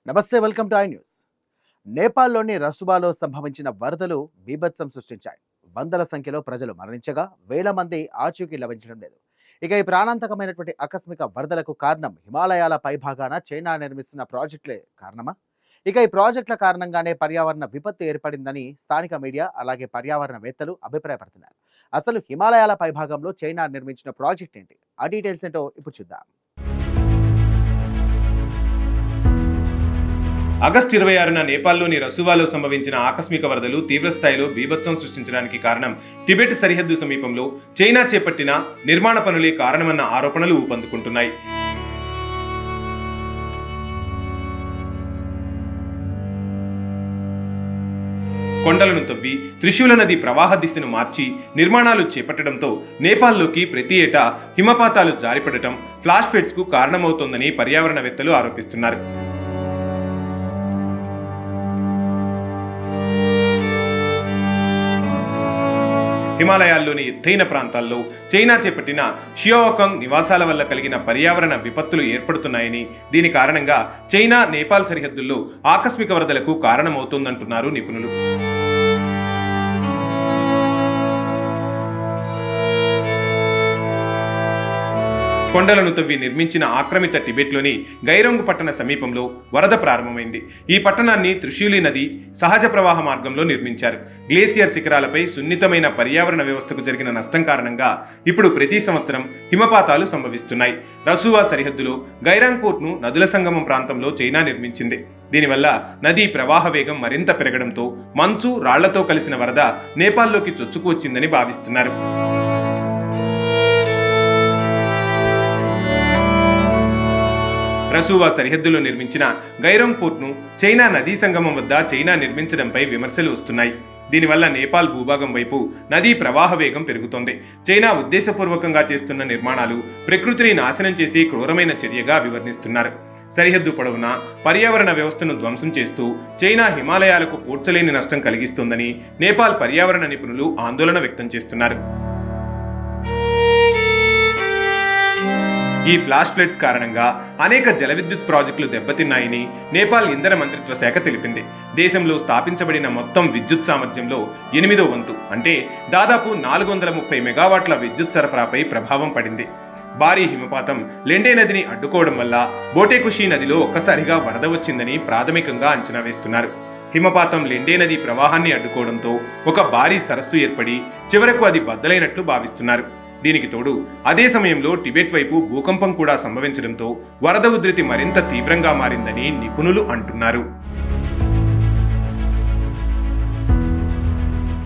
నమస్తే, welcome to I news. నేపాల్లోని రసుబాలో సంభవించిన వరదలు బీభత్సం సృష్టించాయి. వందల సంఖ్యలో ప్రజలు మరణించగా వేల మంది ఆచూకీ లభించడం లేదు. ఇక ఈ ప్రాణాంతకమైనటువంటి ఆకస్మిక వరదలకు కారణం హిమాలయాల పైభాగాన చైనా నిర్మిస్తున్న ప్రాజెక్టులే కారణమా? ఇక ఈ ప్రాజెక్టుల కారణంగానే పర్యావరణ విపత్తు ఏర్పడిందని స్థానిక మీడియా అలాగే పర్యావరణవేత్తలు అభిప్రాయపడుతున్నారు. అసలు హిమాలయాల పైభాగంలో చైనా నిర్మించిన ప్రాజెక్ట్ ఏంటి? ఆ డీటెయిల్స్ ఏంటో ఇప్పుడు చూద్దాం. ఆగస్టు 26న నేపాల్లోని రసువాలో సంభవించిన ఆకస్మిక వరదలు తీవ్రస్థాయిలో బీభత్సం సృష్టించడానికి కారణం టిబెట్ సరిహద్దు సమీపంలో చైనా చేపట్టిన నిర్మాణ పనులే కారణమన్న ఆరోపణలు ఊపందుకుంటున్నాయి. కొండలను తవ్వి త్రిశూల నది ప్రవాహ దిశను మార్చి నిర్మాణాలు చేపట్టడంతో నేపాల్లోకి ప్రతి ఏటా హిమపాతాలు జారిపడటం ఫ్లాష్ ఫ్లడ్స్ కు కారణమవుతోందని పర్యావరణవేత్తలు ఆరోపిస్తున్నారు. హిమాలయాల్లోని ఎత్తైన ప్రాంతాల్లో చైనా చేపట్టిన షియావకాంగ్ నివాసాల వల్ల కలిగిన పర్యావరణ విపత్తులు ఏర్పడుతున్నాయని, దీని కారణంగా చైనా నేపాల్ సరిహద్దుల్లో ఆకస్మిక వరదలకు కారణమవుతోందంటున్నారు నిపుణులు. కొండలను తవ్వి నిర్మించిన ఆక్రమిత టిబెట్లోని గైరోంగ్ పట్టణ సమీపంలో వరద ప్రారంభమైంది. ఈ పట్టణాన్ని త్రిశూలి నది సహజ ప్రవాహ మార్గంలో నిర్మించారు. గ్లేసియర్ శిఖరాలపై సున్నితమైన పర్యావరణ వ్యవస్థకు జరిగిన నష్టం కారణంగా ఇప్పుడు ప్రతి సంవత్సరం హిమపాతాలు సంభవిస్తున్నాయి. రసువా సరిహద్దులో గైరాంగ్ పోర్ట్ను నదుల సంగమం ప్రాంతంలో చైనా నిర్మించింది. దీనివల్ల నదీ ప్రవాహ వేగం మరింత పెరగడంతో మంచు రాళ్లతో కలిసిన వరద నేపాల్లోకి చొచ్చుకు వచ్చిందని భావిస్తున్నారు. రసువా సరిహద్దులో నిర్మించిన గైరోంగ్ పోర్ట్ను చైనా నదీ సంగమం వద్ద చైనా నిర్మించడంపై విమర్శలు వస్తున్నాయి. దీనివల్ల నేపాల్ భూభాగం వైపు నదీ ప్రవాహ వేగం పెరుగుతోంది. చైనా ఉద్దేశపూర్వకంగా చేస్తున్న నిర్మాణాలు ప్రకృతిని నాశనం చేసి క్రూరమైన చర్యగా అభివర్ణిస్తున్నారు. సరిహద్దు పొడవునా పర్యావరణ వ్యవస్థను ధ్వంసం చేస్తూ చైనా హిమాలయాలకు పూడ్చలేని నష్టం కలిగిస్తోందని నేపాల్ పర్యావరణ నిపుణులు ఆందోళన వ్యక్తం చేస్తున్నారు. ఈ ఫ్లాష్ ఫ్లడ్స్ కారణంగా అనేక జల విద్యుత్ ప్రాజెక్టులు దెబ్బతిన్నాయని నేపాల్ ఇంధన మంత్రిత్వ శాఖ తెలిపింది. దేశంలో స్థాపించబడిన మొత్తం విద్యుత్ సామర్థ్యంలో 8వ వంతు అంటే దాదాపు 430 మెగావాట్ల విద్యుత్ సరఫరాపై ప్రభావం పడింది. భారీ హిమపాతం లెండే నదిని అడ్డుకోవడం వల్ల బోటేకుషి నదిలో ఒక్కసారిగా వరద వచ్చిందని ప్రాథమికంగా అంచనా వేస్తున్నారు. హిమపాతం లెండే నది ప్రవాహాన్ని అడ్డుకోవడంతో ఒక భారీ సరస్సు ఏర్పడి చివరకు అది బద్దలైనట్లు భావిస్తున్నారు. దీనికి తోడు అదే సమయంలో టిబెట్ వైపు భూకంపం కూడా సంభవించడంతో వరద ఉధృతి మరింత తీవ్రంగా మారిందని నిపుణులు అంటున్నారు.